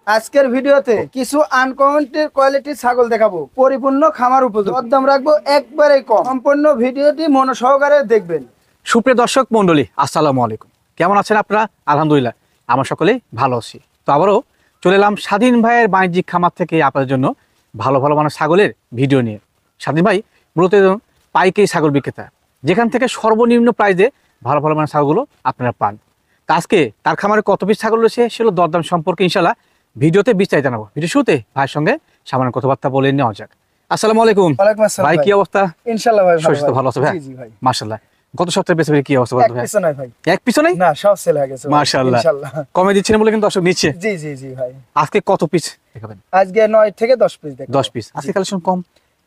আজকের ভিডিওতে কিছু আনকমন কোয়ালিটির ছাগল দেখাবো, পরিপূর্ণ খামার উপযোগী। দাম রাখবো একবারে কম। সম্পূর্ণ ভিডিওটি মনোসহকারে দেখবেন। সুপ্রিয় দর্শক মন্ডলী, আসসালামু আলাইকুম। কেমন আছেন আপনারা? আলহামদুলিল্লাহ, আমরা সকলেই ভালো আছি। তো আবারও চলে এলাম স্বাধীন ভাইয়ের বাণিজ্যিক খামার থেকে আপনাদের জন্য ভালো ভালো মানে ছাগলের ভিডিও নিয়ে। স্বাধীন ভাই মূলত পাইকারি ছাগল বিক্রেতা, যেখান থেকে সর্বনিম্ন প্রাইসে ভালো ভালো মানে ছাগলগুলো আপনারা পান। তা আজকে তার খামারে কত পিস ছাগল রয়েছে সেগুলো দরদাম সম্পর্কে ইনশাল্লাহ ভিডিওতে বিস্তারিত জানাবো। ভিডিও শুরুতে ভাইয়ের সঙ্গে সামান্য কথাবার্তা বলে নেওয়া যাক। আসসালামু আলাইকুম। ওয়ালাইকুম আসসালাম ভাই, কি অবস্থা? ইনশাআল্লাহ ভাই ভালো আছে ভাই? জি ভাই মাশাআল্লাহ। গত সপ্তাহে বেচে কি অবস্থা বলতে ভাই? এক পিছু নাই না, সব সেল হয়ে গেছে মাশাআল্লাহ। ইনশাআল্লাহ কমে দিচ্ছেন বলে কিন্তু দর্শক নিচ্ছে। জি জি জি ভাই। আজকে কত পিস দেখাবেন? আজকে 9 থেকে 10 পিস দেখাবো। 10 পিস। আজকে কালেকশন কম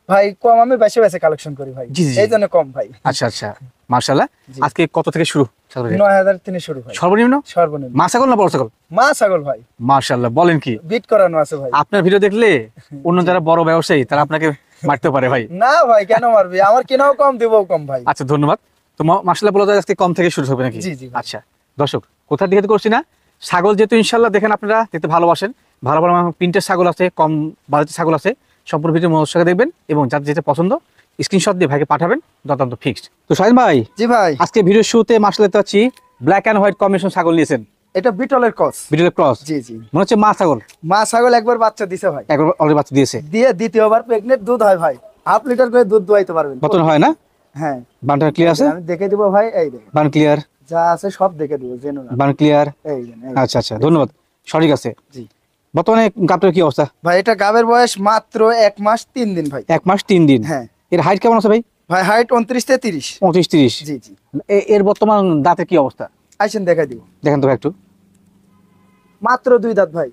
ভাই, কম। আমি বেশি বেশি কালেকশন করি ভাই, এইজন্য কম ভাই। আচ্ছা আচ্ছা, মাশাআল্লাহ। আজকে কত থেকে শুরু? 9000 থেকে শুরু ভাই। সর্বনিম্ন? সর্বনিম্ন। মা ছাগল না বড় ছাগল? মা ছাগল ভাই। মাশাআল্লাহ, বলেন কি? বিট করানো আছে ভাই। আপনার ভিডিও দেখলে অন্য যারা বড় ব্যবসায়ী তারা আপনাকে মারতে পারে ভাই। না ভাই, কেন মারবি? আমার কেনাও কম, দেবও কম ভাই। আচ্ছা, ধন্যবাদ। তো মাশাআল্লাহ বলা যায় আজকে কম থেকে শুরু হবে নাকি? জি জি। আচ্ছা দর্শক, কোথা থেকে করছি না, ছাগল যেহেতু ইনশাআল্লাহ দেখেন আপনারা দেখতে ভালোবাসেন, ভালো ভালো প্রিন্টের ছাগল আছে, কম বাজেটের ছাগল আছে। সম্পূর্ণ ভিডিও মনোযোগ সহকারে দেখবেন এবং যার যেটা পছন্দ স্ক্রিনশট দিয়ে ভাইকে পাঠাবেন, দরদাম তো ফিক্সড। তো শাহিন ভাই, জি ভাই, আজকে ভিডিওর শুরুতে মাশাআল্লাহ দেখতে পাচ্ছি ব্ল্যাক এন্ড হোয়াইট কম্বিনেশন ছাগল নিয়েছেন। এটা বিটলের ক্রস। বিটলের ক্রস? জি জি। মনে হচ্ছে মা ছাগল। মা ছাগল একবার বাচ্চা দিছে ভাই। একবার অলরেডি বাচ্চা দিয়েছে? দিয়ে দ্বিতীয়বার প্রেগনেন্ট। দুধ হয় ভাই, 1/2 লিটার করে দুধ দোয়াইতে পারবেন। বতন হয় না? হ্যাঁ। বানটা ক্লিয়ার আছে? আমি দেখে দিব ভাই, এই দেখেন বান ক্লিয়ার, যা আছে সব দেখে দিব, জেনো না। বান ক্লিয়ার। এই দেখেন। আচ্ছা আচ্ছা, ধন্যবাদ। সঠিক আছে। জি। বর্তমানে গাবটার কি অবস্থা ভাই? এটা গাবের বয়স মাত্র 1 মাস 3 দিন ভাই। 1 মাস 3 দিন? হ্যাঁ। এর হাইট কেমন আছে ভাই? ভাই হাইট 29 থেকে 30। 29-30? জি জি। এর বর্তমান দাঁতের কি অবস্থা? আইসেন দেখাই দিব। দেখেন তো ভাই একটু। মাত্র 2 দাঁত ভাই।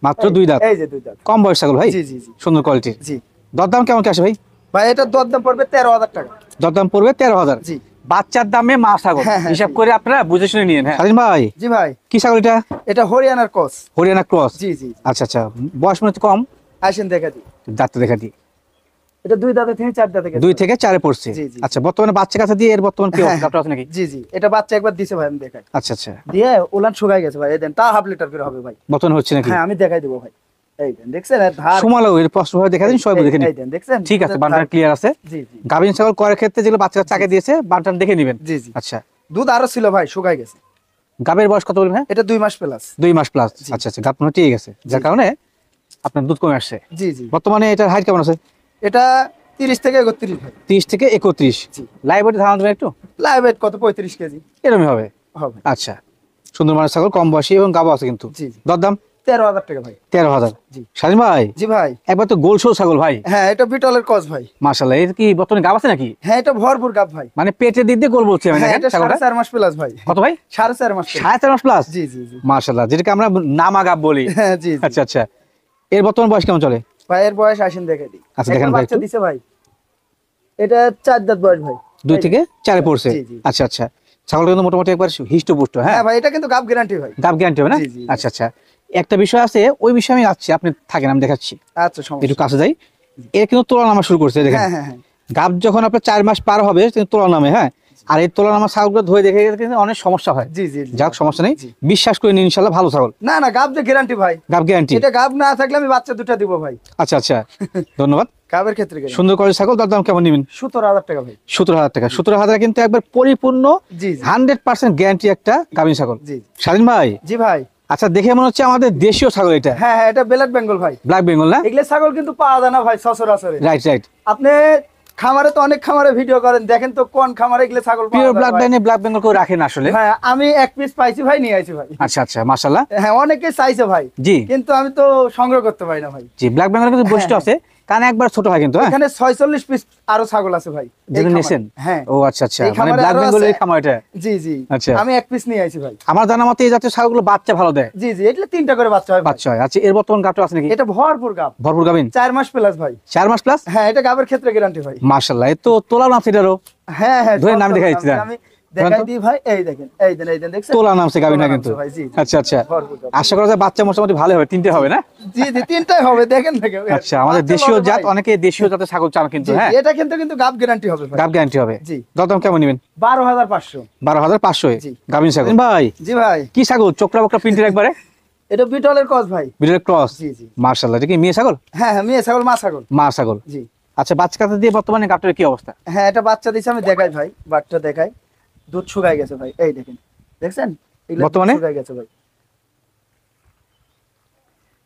মাত্র 2 দাঁত? এই যে 2 দাঁত। কম বয়স ছাগল ভাই? জি জি জি। সুন্দর কোয়ালিটির। জি। দরদাম কেমন কি আসে ভাই? ভাই এটা দরদাম পড়বে 13000 টাকা। দরদাম পড়বে 13000? জি। বাচ্চার দামে মা ছাগল, হ্যাঁ, হ্যাঁ, হিসাব করে আপনারা বুঝে শুনে নিয়েন। হ্যাঁ স্বাধীন ভাই, জি ভাই। কি ছাগল এটা? এটা হরিয়ানার ক্রস। হরিয়ানা ক্রস? জি জি। আচ্ছা আচ্ছা, বয়স মনে হচ্ছে কম। আইসেন দেখা দিই। দাঁতটা দেখা দিই। এটা 2 দাঁতে থেকে 4 দাঁতে গেছে। 2 থেকে 4-এ পড়ছে? জি জি। আচ্ছা, বর্তমানে বাচ্চা কাছে দিয়ে এর বর্তমান কি অবস্থা আছে নাকি? জি জি। এটা বাচ্চা একবার দিছে ভাই, আমি দেখাই। আচ্ছা আচ্ছা। দিয়ে উলান শুকাই গেছে ভাই, এই দেন তা 1/2 লিটার করে হবে ভাই। বর্তমান হচ্ছে নাকি? হ্যাঁ, আমি দেখাই দেব ভাই। এই দেন, দেখছেন এর ধার? সুমালো এর স্পষ্ট ভাবে দেখা দিন, সবাই দেখে নিন। এই দেন, দেখছেন? ঠিক আছে, বান্টান ক্লিয়ার আছে। জি জি। গাভিন ছাগল করার ক্ষেত্রে যেগুলো বাচ্চা চাকে দিয়েছে বান্টান দেখে নেবেন। জি জি। আচ্ছা, দুধ আরো ছিল ভাই, শুকাই গেছে। গাবের বয়স কত বলবেন? হ্যাঁ, এটা 2 মাস প্লাস। 2 মাস প্লাস। আচ্ছা আচ্ছা, গাব ঠিক আছে, যার কারণে আপনার দুধ কমে আসছে। জি জি। বর্তমানে এটার হাইট কেমন আছে? এটা 30 থেকে 31 ভাই। 30 থেকে 31? জি। লাইভ ওয়েট ধারণা দেবেন একটু? লাইভ ওয়েট কত? 35 কেজি এরকমই হবে? হবে। আচ্ছা, সুন্দর মানের ছাগল, কম বয়সী এবং গাবো আছে কিন্তু। জি জি। দরদাম 13000 টাকা ভাই। 13000? জি। স্বাধীন ভাই, জি ভাই। একবার তো গোল শো ছাগল ভাই। হ্যাঁ, এটা বিটলের ক্রস ভাই। মাশাআল্লাহ, এর কি বর্তমানে গাব আছে নাকি? হ্যাঁ, এটা ভরপুর গাব ভাই। মানে পেটের দিক দিয়ে গোল বলছি আমি। হ্যাঁ, দেখেন এটা ছাগলটা 4.5 মাস প্লাস ভাই। কত ভাই? 4.5 মাস প্লাস। 4.5 মাস প্লাস? জি জি জি। মাশাআল্লাহ, যেটাকে আমরা নামা গাব বলি। হ্যাঁ জি জি। আচ্ছা আচ্ছা, এর বর্তমান বয়স কেমন চলে? ভাই এর বয়স আসেন দেখে দিই। আচ্ছা, দেখেন ভাই বাচ্চা একটু। দিছে ভাই। এটা 4 দাঁত বয়স ভাই। 2 থেকে 4-এ পড়ছে? জি জি। আচ্ছা আচ্ছা, ছাগলটা কিন্তু মোটামুটি একবার হিষ্টপুষ্ট। হ্যাঁ হ্যাঁ ভাই, এটা কিন্তু গাব গ্যারান্টি ভাই। গাব গ্যারান্টি হবে না? জি জি। আচ্ছা আচ্ছা, একটা বিষয় আছে, ওই বিষয়ে আমি যাচ্ছি, আপনি থাকেন, আমি দেখাচ্ছি। আচ্ছা, সমস্যা। একটু কাছে যাই। এর কিন্তু তোলা নামা শুরু করছে, দেখেন। হ্যাঁ হ্যাঁ হ্যাঁ। গাব যখন আপনার 4 মাস পার হবে কিন্তু তোলা নামে। হ্যাঁ, আর এই তোলা নামা ছাগলগুলো ধরে দেখে কিন্তু অনেক সমস্যা হয়। জি জি। যাক, সমস্যা নেই, জি। বিশ্বাস করে নিন, ইনশাআল্লাহ ভালো ছাগল। না না, গাব যে গ্যারান্টি ভাই। গাব গ্যারান্টি? এটা গাব না থাকলে আমি বাচ্চা দুটো দিব ভাই। আচ্ছা আচ্ছা, ধন্যবাদ। গাবের ক্ষেত্রে guarantee। সুন্দর করে ছাগল, তার দাম কেমন নেবেন? 17000 টাকা ভাই। 17000 টাকা? 17000 কিন্তু একবার পরিপূর্ণ জি জি। 100% গ্যারান্টি একটা গাভীন ছাগল। জি। স্বাধীন ভাই, জি ভাই। আচ্ছা, দেখে মনে হচ্ছে আমাদের দেশীয় ছাগল এটা। হ্যাঁ হ্যাঁ, এটা ব্ল্যাক বেঙ্গল ভাই। ব্ল্যাক বেঙ্গল না? এগুলো ছাগল কিন্তু পাওয়া যায় না ভাই সচরাচর। Right right. আপনি খামারে তো অনেক খামারে ভিডিও করেন, দেখেন তো কোন খামারে এগুলো ছাগল পাওয়া পিওর যায় ব্ল্যাক ভাই। লাইনে ব্ল্যাক বেঙ্গল কেউ রাখেন আসলে? হ্যাঁ, আমি 1 পিস পাইছি ভাই, নিয়ে আইছি ভাই। আচ্ছা আচ্ছা, মাশাআল্লাহ। হ্যাঁ, অনেকে চাইছে ভাই। জি। কিন্তু আমি তো সংগ্রহ করতে পারি না ভাই। জি, ব্ল্যাক বেঙ্গল কিন্তু বৈশিষ্ট্য আছে, কারণ একবার ছোট হয় কিন্তু। হ্যাঁ, এখানে 46 পিস আরো ছাগল আছে ভাই। যেটা নিছেন? হ্যাঁ। ও আচ্ছা আচ্ছা, এই মানে খামারে ব্ল্যাক আরো বেঙ্গলের আছে। খামার এটা? জি জি। আচ্ছা। আমি 1 পিস নিয়ে আইছি ভাই। আমার জানা মতে এই জাতীয় ছাগলগুলো বাচ্চা ভালো দেয়। জি জি, এটা 3টা করে বাচ্চা হয় ভাই। বাচ্চা হয়? আচ্ছা, এর বর্তমান গাবটা আছে নাকি? এটা ভরপুর গাব। ভরপুর গাভীন? 4 মাস প্লাস ভাই। 4 মাস প্লাস? হ্যাঁ, এটা গাবের ক্ষেত্রে গ্যারান্টি ভাই। মাশাআল্লাহ, এই তো তোলা নাম সেটারও। হ্যাঁ হ্যাঁ, ধরে নাম দেখাই দিচ্ছি। আমি দেখাই দিই ভাই। এই দেখেন, এই দেন, এই দেন, দেখছেন? তোলা নামছে গাভীন না কিন্তু? ভাই জি। আচ্ছা আচ্ছা, ভরপুর গাব। আশা করা যায় বাচ্চা মোটামুটি ভালো হবে, 3টে হবে না? জি জি, 3টাই হবে, দেখেন দেখেন। আচ্ছা, আমাদের দেশীয় জাত, অনেকে দেশীয় জাতের ছাগল চান কিন্তু। হ্যাঁ, এটা কিন্তু গাব গ্যারান্টি হবে ভাই। গাব গ্যারান্টি হবে? জি। দরদাম কেমন নেবেন? 12500। 12500 জি। গাভীন ছাগল? ভাই জি ভাই। কি ছাগল, চোখরা বকরা প্রিন্টের একবারে? এটা বিটলের ক্রস ভাই। বিটলের ক্রস। জি জি। মাশাআল্লাহ, এটা কি মেয়ে ছাগল? হ্যাঁ হ্যাঁ, মেয়ে ছাগল, মা ছাগল। মা ছাগল। জি। আচ্ছা, বাচ্চা কাচ্চা দিয়ে বর্তমানে গাবটার কি অবস্থা? হ্যাঁ, এটা বাচ্চা দিছে, আমি দেখাই ভাই, বাচ্চা দেখাই। দুধ শুকায় গেছে ভাই, এই দেখেন, দেখছেন এগুলা বর্তমানে শুকায় গেছে ভাই।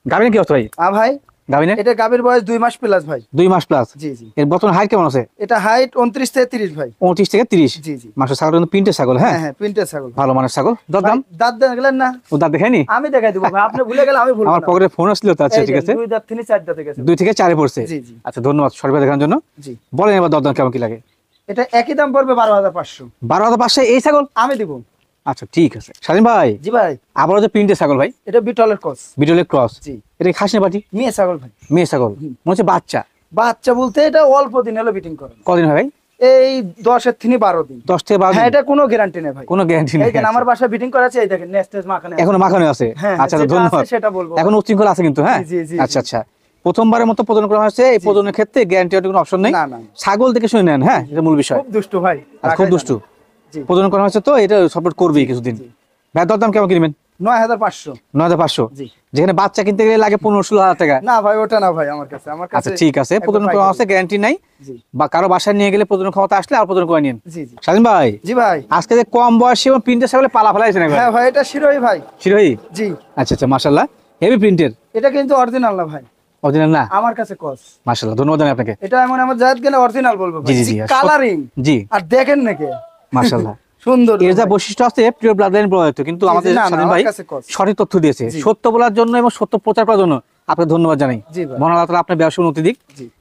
গাবিনের কি অবস্থা ভাই? ভাই গাবিনের এটা গাভীর বয়স 2 মাস প্লাস ভাই। 2 মাস প্লাস। জি জি। এর বর্তমান হাইট কেমন আছে? এটা হাইট 29 থেকে 30 ভাই। 29 থেকে 30। জি জি। মাসের ছাগল কিন্তু প্রিন্টের ছাগল। হ্যাঁ হ্যাঁ, প্রিন্টের ছাগল, ভালো মানের ছাগল। দাম? দাঁত দেখলেন না? ও দাঁত দেখায়নি? আমি দেখাই দেব ভাই, আপনি ভুলে গেলে আমি ভুলবো না। আমার পকেটে ফোন আসছিল তো। আচ্ছা ঠিক আছে। 2 দাঁত থেকে 4 দাঁতে গেছে। 2 থেকে 4 এ পড়ছে। জি জি। আচ্ছা, ধন্যবাদ সর্বে দেখার জন্য। জি। বলেন এবার দরদাম কেমন কি লাগে? এটা একই দাম পড়বে 12,500। 12,500 এই ছাগল আমি দিব। আচ্ছা ঠিক আছে। স্বাধীন ভাই, জি ভাই। আবারও যে প্রিন্টের ছাগল ভাই, এটা বিটলের ক্রস। বিটলের ক্রস। জি। এটা কি খাসি না পাটি? মেয়ে ছাগল ভাই। মেয়ে ছাগল। মনে হচ্ছে বাচ্চা। বাচ্চা বলতে এটা অল্প দিন হলো বিটিং করে। কদিন হয় ভাই? এই 10 এর থেকে 12 দিন। 10 থেকে 12 হ্যাঁ, দিন। এটা কোনো গ্যারান্টি নেই ভাই। কোনো গ্যারান্টি নেই। এই দেখেন আমার বাসা বিটিং করা আছে, এই দেখেন নেস্টেজ মাখানে আছে। এখনো মাখানো আছে। হ্যাঁ, আচ্ছা যেটা ধন্যবাদ। আছে সেটা বলবো। এখন উচ্ছৃঙ্খল আছে কিন্তু। হ্যাঁ জি, জি, আচ্ছা আচ্ছা। প্রথমবারের মতো প্রজনন করা হয়েছে। এই প্রজননের ক্ষেত্রে গ্যারান্টি কোনো অপশন নেই। না না। ছাগল দেখে শুনে নেন। হ্যাঁ, এটা মূল বিষয়। খুব দুষ্টু ভাই। আর খুব দুষ্টু। জি। প্রজনন করা হয়েছে তো এটা সাপোর্ট করবেই কিছুদিন। ভাই দরদাম কেমন কিনবেন? 9,500। 9,500। জি। যেখানে বাচ্চা কিনতে গেলে লাগে 15-16,000 টাকা। না ভাই, ওটা না ভাই, আমার কাছে আচ্ছা ঠিক আছে। প্রজনন করা আছে, গ্যারান্টি নাই। জি। বা কারো বাসায় নিয়ে গেলে প্রজনন ক্ষমতা আসলে আর প্রজনন করে নিন। জি জি। স্বাধীন ভাই, জি ভাই। আজকে যে কম বয়সী এবং প্রিন্টের ছাগলে পালা ফেলাইছে না? হ্যাঁ ভাই, এটা শিরোই ভাই। শিরোহী। জি। আচ্ছা আচ্ছা, মাশাআল্লাহ, হেভি প্রিন্টের। এটা কিন্তু অরিজিনাল না ভাই। অরিজিনাল না? আমার কাছে ক্রস। মাশাআল্লাহ, ধন্যবাদ জানাই আপনাকে। এটা এমন আমার জাত গেলে অরিজিনাল বলবো ভাই। জি জি জি। কালারিং। জি। আর দেখেন নাকি মাশাআল্লাহ। সুন্দর। এর যা বৈশিষ্ট্য আছে প্রিয় ব্লাড লাইন প্রভাবিত, কিন্তু আমাদের স্বাধীন ভাই সঠিক তথ্য দিয়েছে। সত্য বলার জন্য এবং সত্য প্রচার করার জন্য আপনাকে ধন্যবাদ জানাই। মহান আল্লাহ তাআলা আপনার ব্যবসা উন্নতি দিক।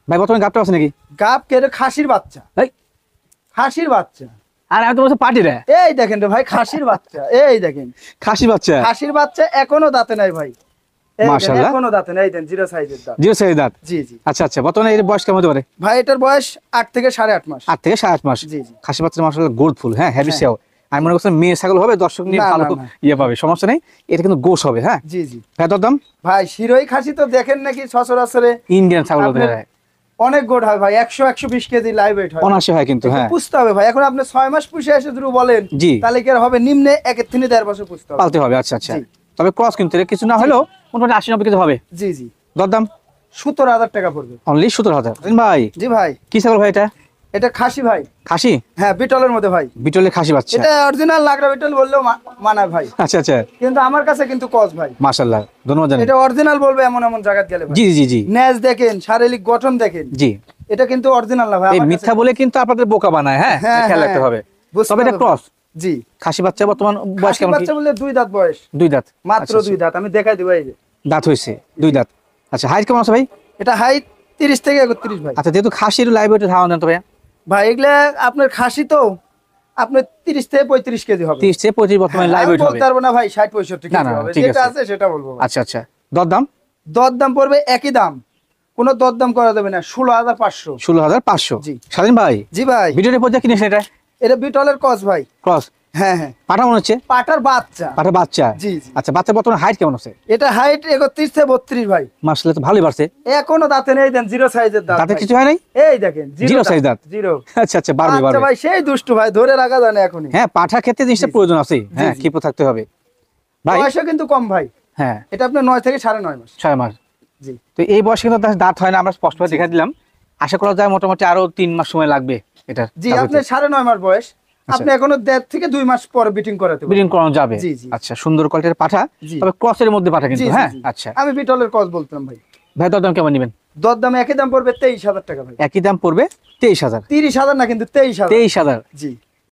ভাই বর্তমানে গাবটা আছে নাকি? গাব কে খাসির বাচ্চা। এই খাসির বাচ্চা। আর আমি তো বলছি পাটি রে। এই দেখেন রে ভাই, খাসির বাচ্চা। এই দেখেন খাসি বাচ্চা। খাসির বাচ্চা এখনো দাঁতে নাই ভাই। মাশাআল্লাহ, এখনো দাঁতে নাই। দেন জিরো সাইজের দাঁত। জিরো সাইজের দাঁত। জি জি। আচ্ছা আচ্ছা, বর্তমানে এর বয়স কেমন হতে পারে? ভাই এটার বয়স 8 থেকে 8.5 মাস। 8 থেকে 8.5 মাস। জি জি। খাসি বাচ্চা মাশাআল্লাহ গোল্ড ফুল। হ্যাঁ, হেভি সেও। আমি মনে করছিলাম মেয়ে ছাগল হবে, দর্শক নিয়ে ভালো ইয়ে পাবে, সমস্যা নেই। এটা কিন্তু গোশ হবে। হ্যাঁ জি জি। এত দাম ভাই শিরোই খাসি তো দেখেন নাকি সচরাচরে ইন্ডিয়ান ছাগল হতে হয়। অনেক গোট হয় ভাই, 100-120 কেজি লাইভ ওয়েট হয়। অনাশে হয় কিন্তু। হ্যাঁ, পুষতে হবে ভাই। এখন আপনি 6 মাস পুষে এসে যদি বলেন জি, তাহলে কি আর হবে? নিম্নে 1 থেকে 1.5 বছর পুষতে হবে, পালতে হবে। আচ্ছা আচ্ছা। তবে ক্রস কিন্তু কিছু না হলেও মোটামুটি 80-90 কেজি হবে। জি জি। দরদাম 17,000 টাকা পড়বে। অনলি 17,000। ভাই জি ভাই। কি ছাগল ভাই এটা? এটা খাসি ভাই। খাসি? হ্যাঁ, বিটলের মধ্যে ভাই। বিটলের খাসি বাচ্চা। এটা অরিজিনাল লাগরা বিটল বললেও মানায় ভাই। আচ্ছা আচ্ছা। কিন্তু আমার কাছে কিন্তু ক্রস ভাই। মাশাআল্লাহ, ধন্যবাদ জানাই। এটা অরিজিনাল বলবে এমন এমন জায়গা গেলে ভাই। জি জি জি। নেজ দেখেন, শারীরিক গঠন দেখেন। জি। এটা কিন্তু অরিজিনাল না ভাই। এই মিথ্যা বলে কিন্তু আপনাদের বোকা বানায়। হ্যাঁ, খেয়াল রাখতে হবে। তবে এটা ক্রস। জি। খাসি বাচ্চা বর্তমান বয়স কেমন? বাচ্চা বললে 2 দাঁত বয়স। 2 দাঁত মাত্র 2 দাঁত। আমি দেখাই দেব, এই যে দাঁত হইছে 2 দাঁত। আচ্ছা, হাইট কেমন আছে ভাই? এটা হাইট 30 থেকে 31 ভাই। আচ্ছা, যেহেতু খাসির লাইভ ওয়েটের ধারণা দেন তো ভাই। ভাই এগুলা আপনার খাসি তো আপনার 30 থেকে 35 কেজি হবে। 30 থেকে 35 বর্তমানে লাইভ ওয়েট হবে। বলতে পারবো না ভাই, 60-65 কেজি হবে। যেটা আছে সেটা বলবো। আচ্ছা আচ্ছা। দরদাম? দরদাম পড়বে একই দাম, কোনো দরদাম করা যাবে না। 16,500। 16,500। জি। স্বাধীন ভাই, জি ভাই। ভিডিওর পর্যায়ে কিনেছেন এটা? এটা বিটলের ক্রস ভাই। ক্রস? হ্যাঁ হ্যাঁ। পাঠা মনে হচ্ছে? পাটার বাচ্চা। পাঠা বাচ্চা। জি জি। আচ্ছা, বাচ্চা বর্তমানে হাইট কেমন আছে? এটা হাইট 31 থেকে 32 ভাই। মাশাআল্লাহ, তো ভালোই বাড়ছে। এখনো দাঁতে নেই। দেন জিরো সাইজের দাঁত। দাঁতে কিছু হয় নাই? এই দেখেন জিরো সাইজ দাঁত। জিরো। আচ্ছা আচ্ছা, বাড়বে আচ্ছা বাড়বে। ভাই সেই দুষ্টু ভাই, ধরে রাখা যায় না এখনই। হ্যাঁ, পাঠা ক্ষেত্রে জিনিসটা প্রয়োজন আছে। হ্যাঁ, ক্ষিপ্র থাকতে হবে ভাই। বয়সও কিন্তু কম ভাই। হ্যাঁ, এটা আপনার 9 থেকে 9.5 মাস। 6 মাস। জি। তো এই বয়সে কিন্তু দাঁত হয় না, আমরা স্পষ্টভাবে দেখা দিলাম। আশা করা যায় মোটামুটি আরো 3 মাস সময় লাগবে এটা। জি, আপনার 9.5 মাস বয়স। আপনি এখনো 1.5 থেকে 2 মাস পরে বিটিং করাতে পারবেন। বিটিং করানো যাবে। জি জি। আচ্ছা, সুন্দর কোয়ালিটির পাঠা, তবে ক্রসের মধ্যে পাঠা কিন্তু। হ্যাঁ আচ্ছা। আমি বিটলের ক্রস বলতাম ভাই। ভাই দরদাম কেমন নেবেন? দরদাম একই দাম পড়বে 23,000 টাকা ভাই। একই দাম পড়বে 23,000। 30,000 না, কিন্তু 23,000। 23,000। জি।